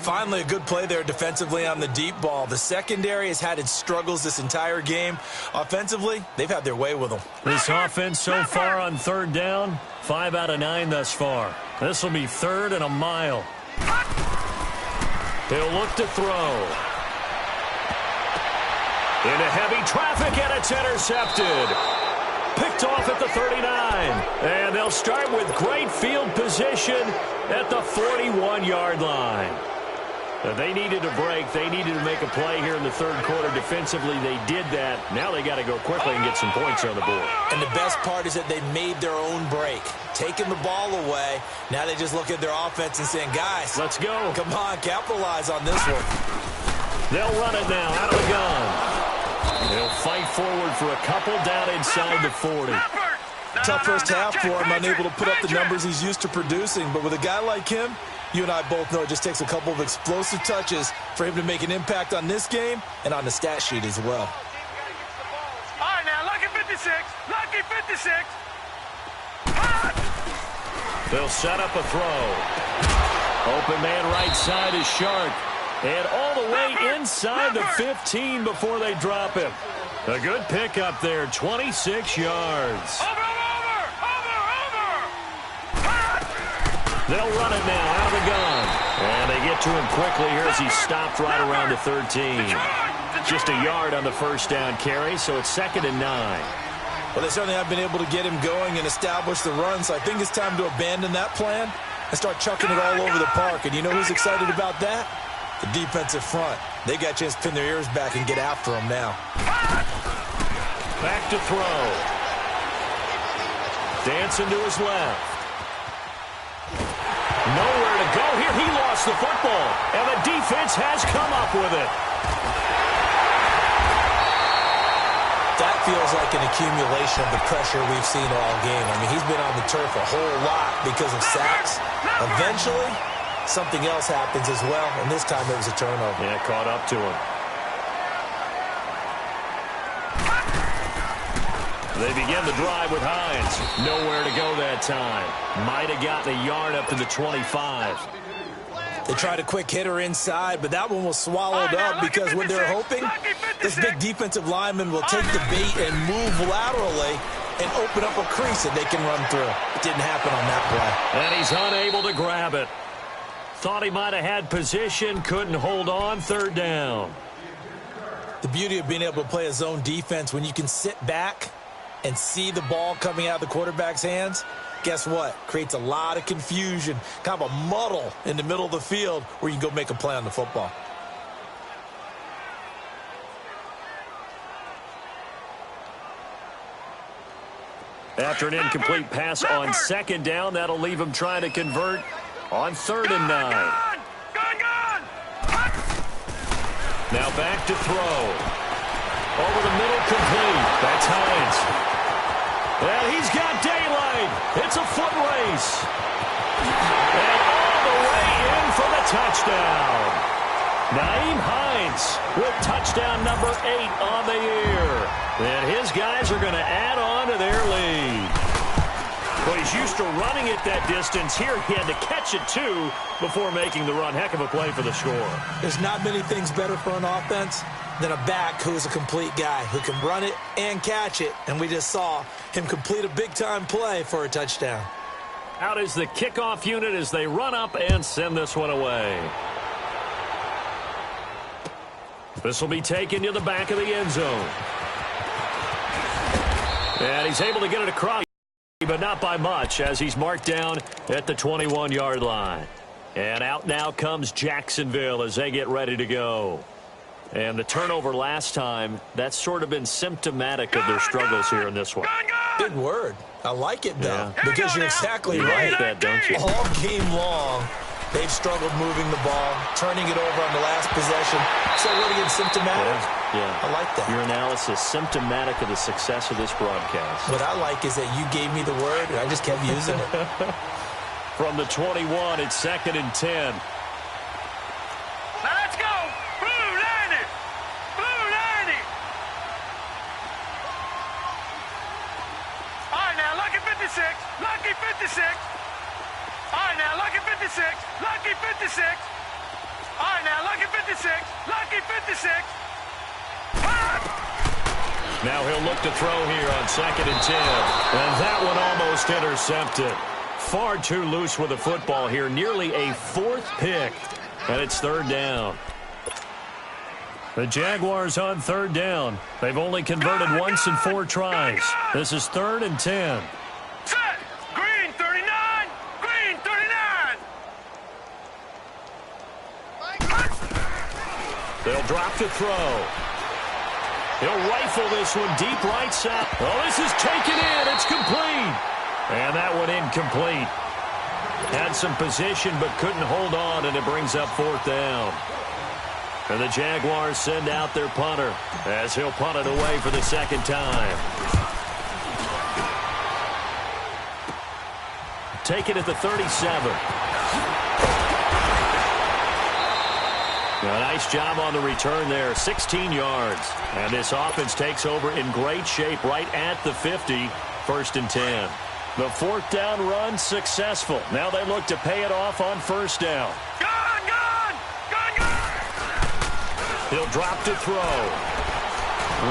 Finally, a good play there defensively on the deep ball. The secondary has had its struggles this entire game. Offensively, they've had their way with them. This offense so far on 3rd down, 5 out of 9 thus far. This will be 3rd and a mile. He'll look to throw. Into heavy traffic, and it's intercepted. Picked off at the 39. And they'll start with great field position at the 41-yard line. They needed a break. They needed to make a play here in the 3rd quarter. Defensively, they did that. Now they got to go quickly and get some points on the board. And the best part is that they made their own break. Taking the ball away. Now they just look at their offense and saying, guys, let's go. Come on, capitalize on this one. They'll run it now out of the gun. They'll fight forward for a couple down inside the 40. Tough first half for him, unable to put up the numbers he's used to producing. But with a guy like him, you and I both know it just takes a couple of explosive touches for him to make an impact on this game and on the stat sheet as well. All right, now, lucky 56. Lucky 56. They'll set up a throw. Open man right side is Sharp. And all the way inside the 15 before they drop him. A good pickup there, 26 yards. Over. They'll run it now out of the gun. And they get to him quickly here as he stopped right around the 13. Just a yard on the first down carry, so it's 2nd and 9. Well, they certainly have been able to get him going and establish the run, so I think it's time to abandon that plan and start chucking it all over the park. And you know who's excited about that? The defensive front. They got a chance to pin their ears back and get after him now. Back to throw. Dancing to his left. Nowhere to go here. He lost the football, and the defense has come up with it. That feels like an accumulation of the pressure we've seen all game. I mean, he's been on the turf a whole lot because of sacks. Eventually, something else happens as well, and this time it was a turnover. Yeah, caught up to him. They begin the drive with Hines. Nowhere to go that time. Might have gotten a yard up to the 25. They tried a quick hitter inside, but that one was swallowed up because what they're hoping, this big defensive lineman will take the bait and move laterally and open up a crease that they can run through. It didn't happen on that play. And he's unable to grab it. Thought he might have had position, couldn't hold on, third down. The beauty of being able to play a zone defense when you can sit back and see the ball coming out of the quarterback's hands, guess what? Creates a lot of confusion, kind of a muddle in the middle of the field where you can go make a play on the football. After an incomplete pass on second down, that'll leave him trying to convert on 3rd and 9. Now back to throw. Over the middle, complete. That's Hines. And he's got daylight. It's a foot race. And all the way in for the touchdown. Nyheim Hines with touchdown number 8 on the year. And his guys are going to add on to their lead. Well, he's used to running it that distance. Here he had to catch it, too, before making the run. Heck of a play for the score. There's not many things better for an offense than a back who is a complete guy who can run it and catch it. And we just saw him complete a big-time play for a touchdown. Out is the kickoff unit as they run up and send this one away. This will be taken to the back of the end zone. And he's able to get it across, but not by much, as he's marked down at the 21-yard line. And out now comes Jacksonville as they get ready to go. And the turnover last time, that's sort of been symptomatic of their struggles here in this one. Good word. I like it, though, because you're exactly You right. like that, don't you? All game long, they've struggled moving the ball, turning it over on the last possession. So what again, symptomatic? Yeah. I like that. Your analysis, symptomatic of the success of this broadcast. What I like is that you gave me the word, and I just kept using it. From the 21, it's 2nd and 10. Now let's go. Blue 90. Blue 90. All right, now, lucky 56. Lucky 56. All right, now, lucky 56. Lucky 56. All right, now, lucky 56. Lucky 56. Now he'll look to throw here on 2nd and 10. And that one almost intercepted. Far too loose with the football here. Nearly a 4th pick. And it's 3rd down. The Jaguars on 3rd down. They've only converted once in 4 tries. This is 3rd and 10. Set. Green 39. Green 39. They'll drop to throw. He'll rifle this one deep right side. Oh, this is taken in. It's complete. And that one incomplete. Had some position but couldn't hold on, and it brings up 4th down. And the Jaguars send out their punter as he'll punt it away for the 2nd time. Take it at the 37. A nice job on the return there, 16 yards. And this offense takes over in great shape right at the 50, 1st and 10. The 4th down run successful. Now they look to pay it off on 1st down. Gone, gone, gone, gone. He'll drop to throw.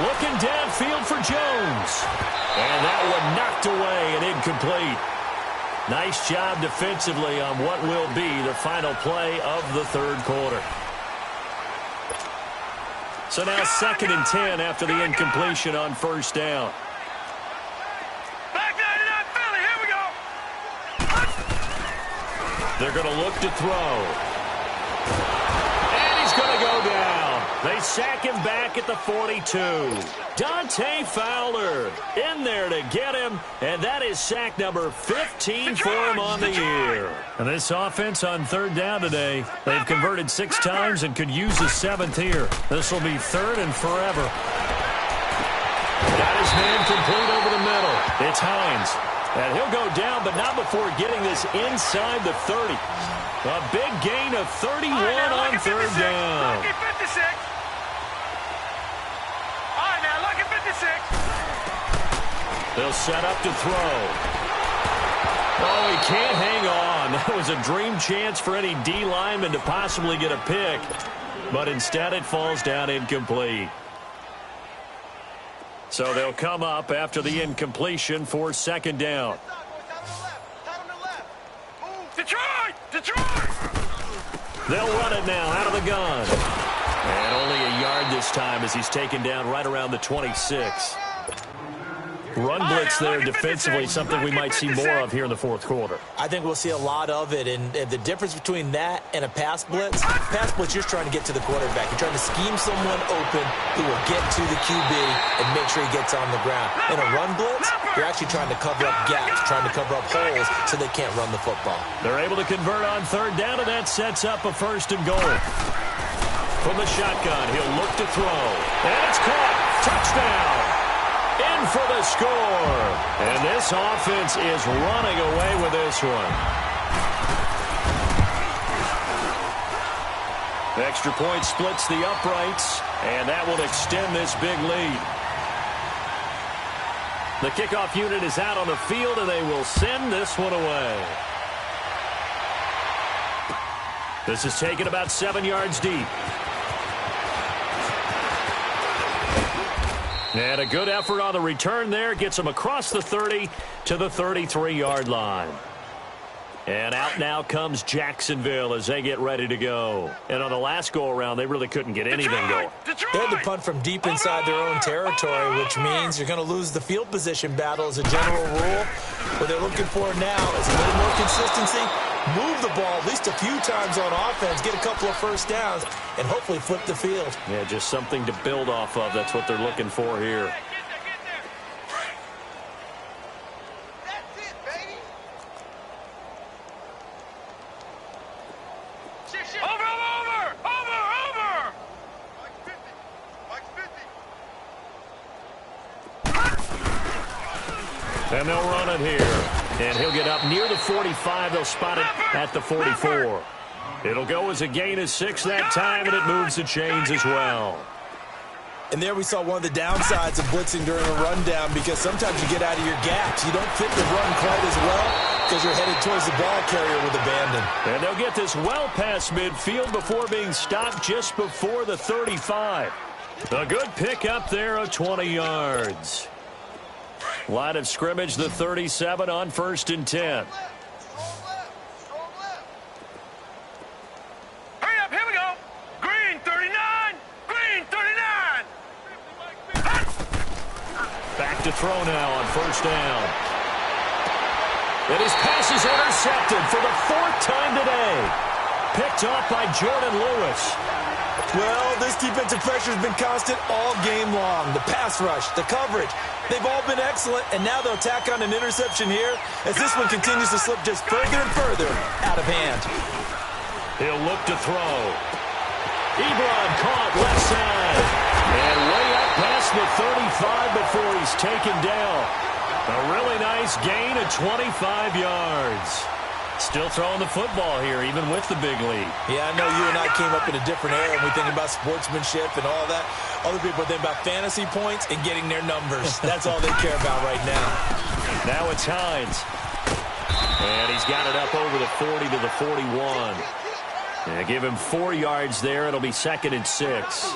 Looking downfield for Jones. And that one knocked away and incomplete. Nice job defensively on what will be the final play of the 3rd quarter. So now 2nd and 10 after the incompletion on 1st down. Back 99 Philly, here we go. They're going to look to throw. And he's going to go down. They sack him back at the 42. Dante Fowler in there to get him, and that is sack number 15 for him on the year. And this offense on 3rd down today, they've converted 6 times and could use a 7th here. This will be 3rd and forever. Got his man complete over the middle. It's Hines. And he'll go down, but not before getting this inside the 30. A big gain of 31 on third down. Lucky 56. All right, now, lucky 56. They'll set up to throw. Oh, he can't hang on. That was a dream chance for any D lineman to possibly get a pick. But instead it falls down incomplete. So they'll come up after the incompletion for second down. Detroit! Detroit! They'll run it now out of the gun. And only a yard this time as he's taken down right around the 26. Run blitz there defensively, something we might see more of here in the fourth quarter. I think we'll see a lot of it, and the difference between that and a pass blitz, you're trying to get to the quarterback. You're trying to scheme someone open who will get to the QB and make sure he gets on the ground. In a run blitz, you're actually trying to cover up gaps, trying to cover up holes so they can't run the football. They're able to convert on third down, and that sets up a first and goal. From the shotgun, he'll look to throw. And it's caught. Touchdown. In for the score. And this offense is running away with this one. Extra point splits the uprights, and that will extend this big lead. The kickoff unit is out on the field, and they will send this one away. This is taken about 7 yards deep. And a good effort on the return there. Gets them across the 30 to the 33-yard line. And out now comes Jacksonville as they get ready to go. And on the last go-around, they really couldn't get anything going. They had to punt from deep inside their own territory, which means you're going to lose the field position battle as a general rule. What they're looking for now is a little more consistency. Move the ball at least a few times on offense, get a couple of first downs, and hopefully flip the field. Yeah, just something to build off of. That's what they're looking for here. That's it, baby. Over! Mike's 50. And they'll run it here. And he'll get up near the 45. They'll spot it at the 44. It'll go as a gain of 6 that time, and it moves the chains as well. And there we saw one of the downsides of blitzing during a rundown, because sometimes you get out of your gaps. You don't fit the run quite as well because you're headed towards the ball carrier with abandon. And they'll get this well past midfield before being stopped just before the 35. A good pick up there of 20 yards. Line of scrimmage, the 37 on 1st and 10. Hurry up, here we go. Green 39. Green 39. Back to throw now on 1st down. And his pass is intercepted for the 4th time today. Picked off by Jordan Lewis. Well, this defensive pressure has been constant all game long. The pass rush, the coverage, they've all been excellent, and now they'll tack on an interception here as this one continues to slip just further and further out of hand. He'll look to throw. Ebron caught left side. And way up past the 35 before he's taken down. A really nice gain of 25 yards. Still throwing the football here, even with the big lead. Yeah, I know you and I came up in a different era, and we think about sportsmanship and all that. Other people think about fantasy points and getting their numbers. That's all they care about right now. Now it's Hines. And he's got it up over the 40 to the 41. And give him 4 yards there. It'll be 2nd and 6.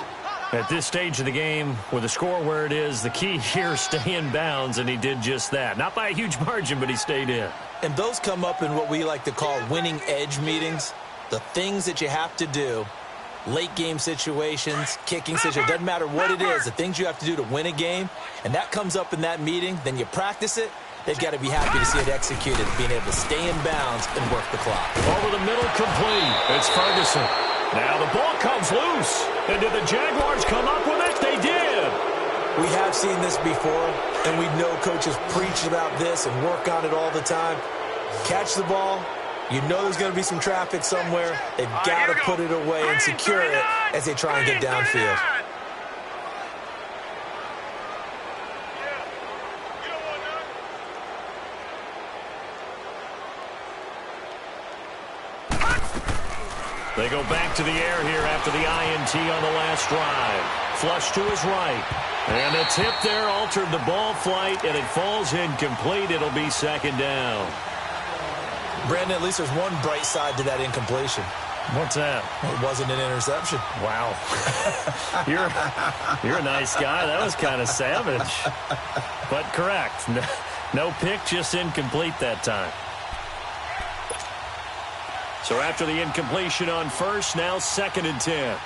At this stage of the game, with the score where it is, the key here is stay in bounds, and he did just that. Not by a huge margin, but he stayed in. And those come up in what we like to call winning edge meetings. The things that you have to do, late game situations, kicking situations, doesn't matter what it is, the things you have to do to win a game, and that comes up in that meeting, then you practice it. They've got to be happy to see it executed, being able to stay in bounds and work the clock. Over the middle, complete. It's Ferguson. Now the ball comes loose. And did the Jaguars come up with it? They did. We have seen this before, and we know coaches preach about this and work on it all the time. Catch the ball. You know there's going to be some traffic somewhere. They've got to put it away and secure it as they try and get downfield. They go back to the air here after the INT on the last drive. Flush to his right. And the tip there altered the ball flight, and it falls incomplete. It'll be second down. Brandon, at least there's one bright side to that incompletion. What's that? It wasn't an interception. Wow. You're a nice guy. That was kind of savage. But correct. No pick, just incomplete that time. So after the incompletion on first, now 2nd and 10.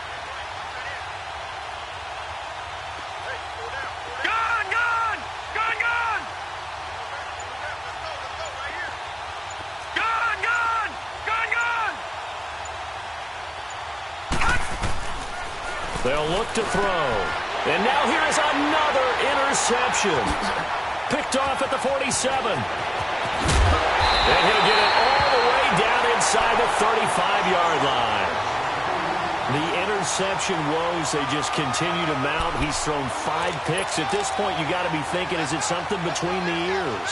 They'll look to throw. And now here is another interception. Picked off at the 47. And he'll get it all the way down inside the 35-yard line. The interception woes, they just continue to mount. He's thrown 5 picks. At this point, you got to be thinking, is it something between the ears?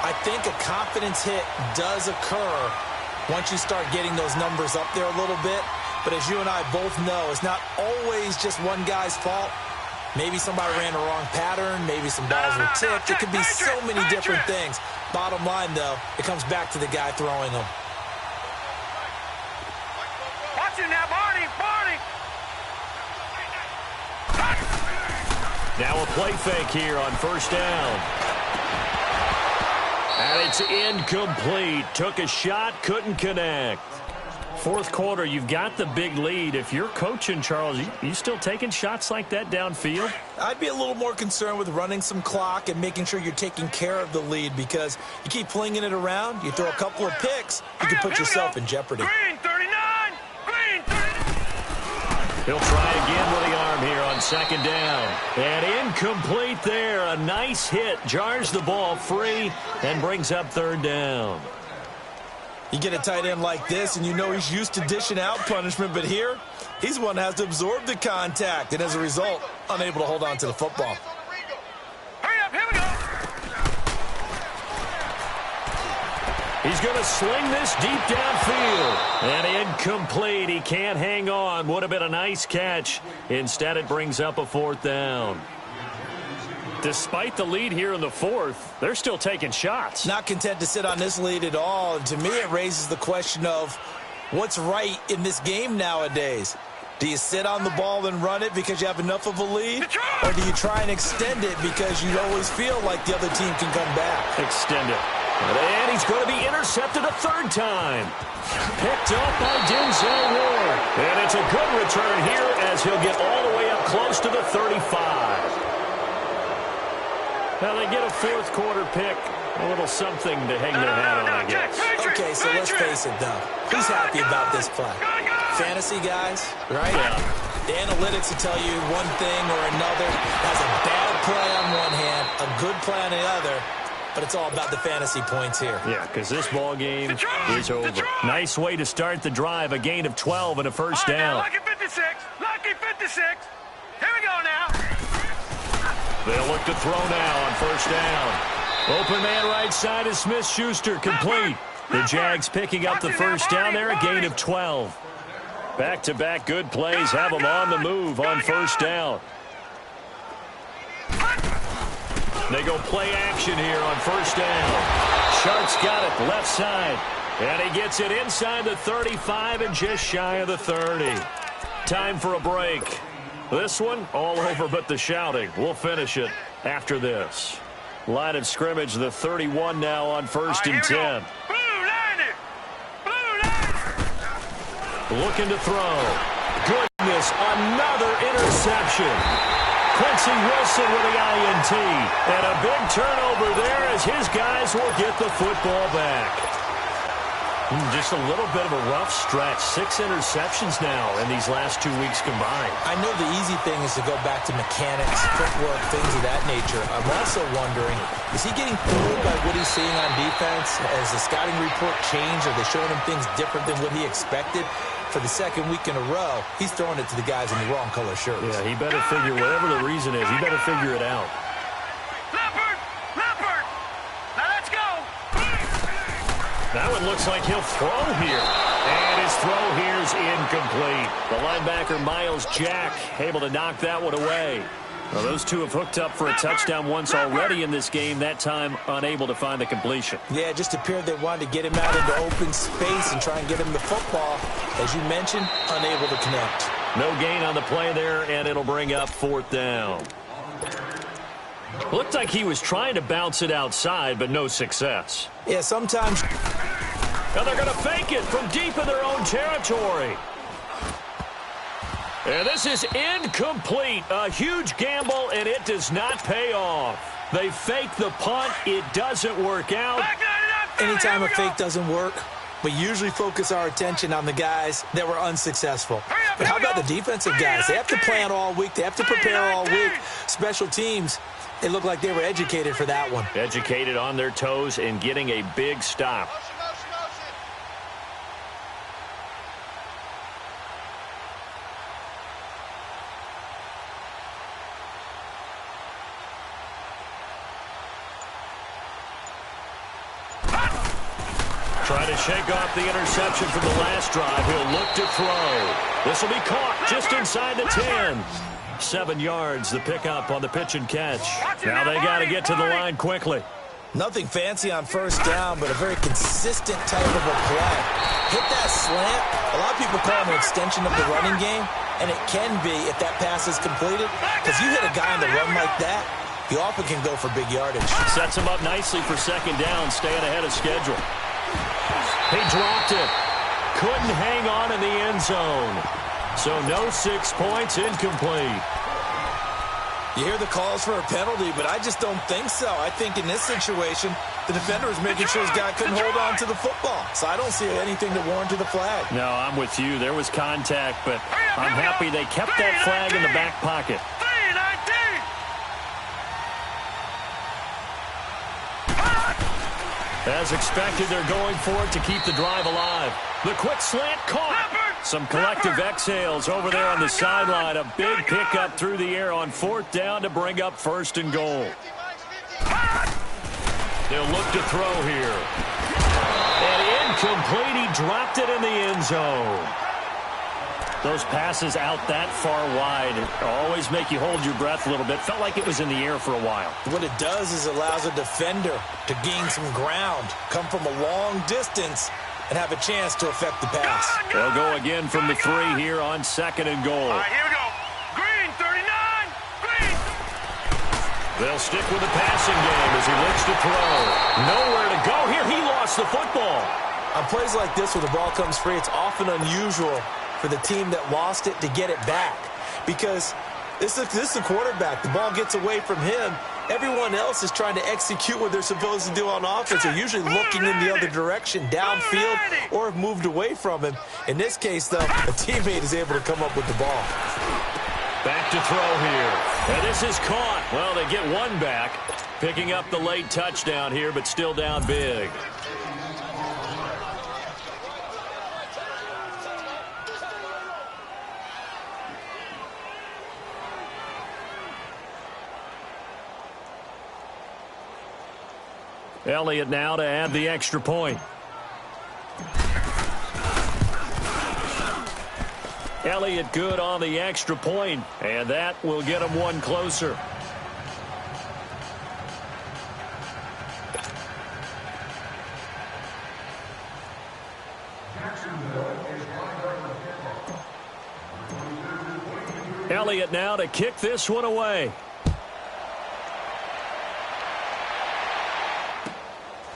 I think a confidence hit does occur once you start getting those numbers up there a little bit. But as you and I both know, it's not always just one guy's fault. Maybe somebody ran the wrong pattern. Maybe some balls were tipped. It could be so many different things. Bottom line, though, it comes back to the guy throwing them. Watch it now, Barney. Now a play fake here on first down. And it's incomplete. Took a shot, couldn't connect. Fourth quarter, you've got the big lead. If you're coaching, Charles, you still taking shots like that downfield? I'd be a little more concerned with running some clock and making sure you're taking care of the lead, because you keep flinging it around, you throw a couple of picks, you can put yourself in jeopardy. Green 39! Green 39! He'll try again with the arm here on 2nd down. And incomplete there. A nice hit. Jars the ball free and brings up 3rd down. You get a tight end like this, and you know he's used to dishing out punishment, but here, he's the one that has to absorb the contact, and as a result, unable to hold on to the football. Hurry up, here we go! He's going to sling this deep downfield. And incomplete. He can't hang on. Would have been a nice catch. Instead, it brings up a 4th down. Despite the lead here in the 4th, they're still taking shots. Not content to sit on this lead at all. And to me, it raises the question of what's right in this game nowadays. Do you sit on the ball and run it because you have enough of a lead? Or do you try and extend it because you always feel like the other team can come back? Extend it. And he's going to be intercepted a 3rd time. Picked up by Denzel Ward. And it's a good return here as he'll get all the way up close to the 35. Now they get a 4th quarter pick, a little something to hang their hat on, I guess. Okay, so let's face it, though. Who's happy about this play? Fantasy guys, right? Yeah. The analytics will tell you one thing or another. Has a bad play on one hand, a good play on the other, but it's all about the fantasy points here. Yeah, because this ball game is over. Nice way to start the drive, a gain of 12 and a 1st down. Lucky 56, lucky 56. Here we go now. They'll look to throw now on 1st down. Open man right side is Smith-Schuster, complete. The Jags picking up the 1st down there, a gain of 12. Back-to-back good plays have them on the move on 1st down. They go play action here on 1st down. Sharp's got it left side. And he gets it inside the 35 and just shy of the 30. Time for a break. This one, all over but the shouting. We'll finish it after this. Line of scrimmage, the 31 now on 1st and 10. Looking to throw. Goodness, another interception. Quincy Wilson with the INT. And a big turnover there as his guys will get the football back. Just a little bit of a rough stretch. 6 interceptions now in these last 2 weeks combined. I know the easy thing is to go back to mechanics, footwork, things of that nature. I'm also wondering, is he getting fooled by what he's seeing on defense? Has the scouting report changed? Are they showing him things different than what he expected? For the 2nd week in a row, he's throwing it to the guys in the wrong color shirts. Yeah, he better figure, whatever the reason is, he better figure it out. Now let's go. That one looks like he'll throw here. And his throw here's incomplete. The linebacker, Miles Jack, able to knock that one away. Well, those two have hooked up for a touchdown once already in this game, that time unable to find the completion. Yeah, it just appeared they wanted to get him out into open space and try and get him the football. As you mentioned, unable to connect. No gain on the play there, and it'll bring up 4th down. Looked like he was trying to bounce it outside, but no success. Yeah, sometimes. Now they're going to fake it from deep in their own territory. And this is incomplete. A huge gamble, and it does not pay off. They fake the punt. It doesn't work out. Anytime a fake doesn't work, we usually focus our attention on the guys that were unsuccessful. But how about the defensive guys? They have to plan all week. They have to prepare all week. Special teams, they look like they were educated for that one. Educated on their toes and getting a big stop. Trying to shake off the interception from the last drive. He'll look to throw. This will be caught just inside the 10. 7 yards, the pickup on the pitch and catch. Now they got to get to the line quickly. Nothing fancy on first down, but a very consistent type of a play. Hit that slant. A lot of people call it an extension of the running game, and it can be if that pass is completed. Because you hit a guy on the run like that, he often can go for big yardage. Sets him up nicely for 2nd down, staying ahead of schedule. He dropped it. Couldn't hang on in the end zone. So no 6 points, incomplete. You hear the calls for a penalty, but I just don't think so. I think in this situation, the defender was making sure his guy couldn't hold on to the football. So I don't see anything to warrant to the flag. No, I'm with you. There was contact, but I'm happy they kept that flag in the back pocket. As expected, they're going for it to keep the drive alive. The quick slant caught. Some collective exhales over there on the sideline. A big pickup through the air on 4th down to bring up 1st and goal. They'll look to throw here. And incomplete. He dropped it in the end zone. Those passes out that far wide always make you hold your breath a little bit. Felt like it was in the air for a while. What it does is allows a defender to gain some ground, come from a long distance, and have a chance to affect the pass. They'll go again from the 3 here on 2nd and goal. All right, here we go. Green, 39. Green. They'll stick with the passing game as he looks to throw. Nowhere to go here. He lost the football. On plays like this where the ball comes free, it's often unusual for the team that lost it to get it back. Because this is the quarterback. The ball gets away from him. Everyone else is trying to execute what they're supposed to do on offense. They're usually looking in the other direction, downfield, or have moved away from him. In this case, though, a teammate is able to come up with the ball. Back to throw here. And this is caught. Well, they get one back. Picking up the late touchdown here, but still down big. Elliott now to add the extra point. Elliott good on the extra point, and that will get him one closer. Elliott now to kick this one away.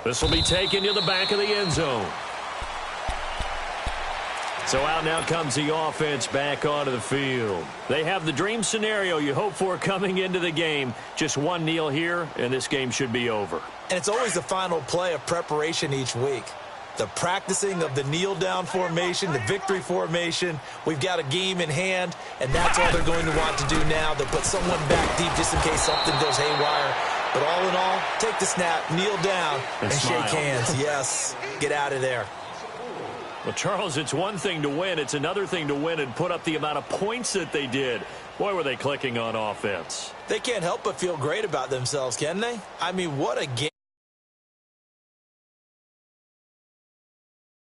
This will be taken to the back of the end zone. So out now comes the offense back onto the field. They have the dream scenario you hope for coming into the game. Just one kneel here, and this game should be over. And it's always the final play of preparation each week. The practicing of the kneel-down formation, the victory formation. We've got a game in hand, and that's all they're going to want to do now. They'll put someone back deep just in case something goes haywire. But all in all, take the snap, kneel down, and shake hands. Yes, get out of there. Well, Charles, it's one thing to win. It's another thing to win and put up the amount of points that they did. Boy, were they clicking on offense. They can't help but feel great about themselves, can they? I mean, what a game.